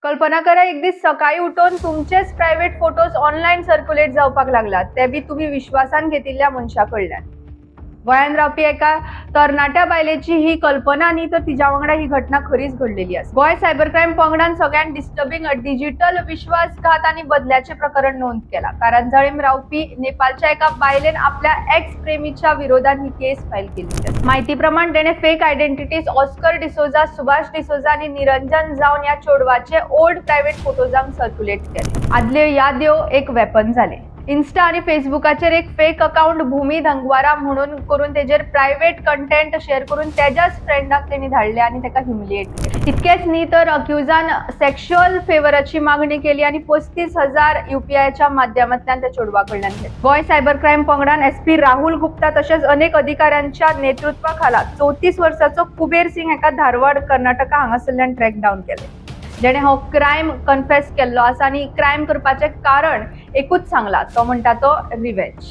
कल्पना करा एक दीस सकाळी उठून तुमचेच प्रायव्हेट फोटोज ऑनलाईन सर्क्युलेट जावपाक लागलात, ते बी तुम्ही विश्वासान घेतिल्ल्या मनशा कडल्यान. गोंयान रावपी एका तरणाट्या बायलेची ही कल्पना न्ही, तर तिच्या वांगडा ही घटना खरीच घडलेली आसा. गोंय सायबर क्राईम पंगडान सगळ्यात डिस्टर्बिंग डिजिटल विश्वासघात आणि बदल्याचे प्रकरण नोंद केला. कारंजाळीम रावपी नेपाळच्या एका बायलेन आपल्या एक्स प्रेमीच्या विरोधात ही केस फाईल केली. माहिती प्रमाण तेणे fake identities Oscar D'Souza, Subhash D'Souza आणि निरंजन जावन या चोडवाचे ओल्ड प्रायव्हेट फोटोजांक सर्क्युलेट केले. आदल्यो याद्यो एक वेपन झाले. इन्स्टा आणि फेसबुकाचेर एक फेक अकाउंट भूमी धंगवारा म्हणून करून तेजेर प्रायव्हेट कंटेंट शेअर करून त्याच्याच फ्रेंडाक तेणी धाडले आणि त्याका ह्युमिलिएट केले. इतकेच न्ही, तर अक्युजान सेक्शुअल फेवराची मागणी केली आणि 35,000 UPIच्या माध्यमांतल्यान त्या चोडवा कडल्यान घेतले. गोंय सायबर क्राईम पंगडान SP राहुल गुप्ता तसेच अनेक अधिकाऱ्यांच्या नेतृत्वाखाला 34 वर्षाचो कुबेर सिंग हेका धारवाड कर्नाटका हांगासरल्यान ट्रॅक डावन केले, जेणे हो क्रायम कन्फेस केल्लो आसा आणि क्रायम करपाचे कारण एकूच सांगला, तो म्हणटा तो रिवेंज.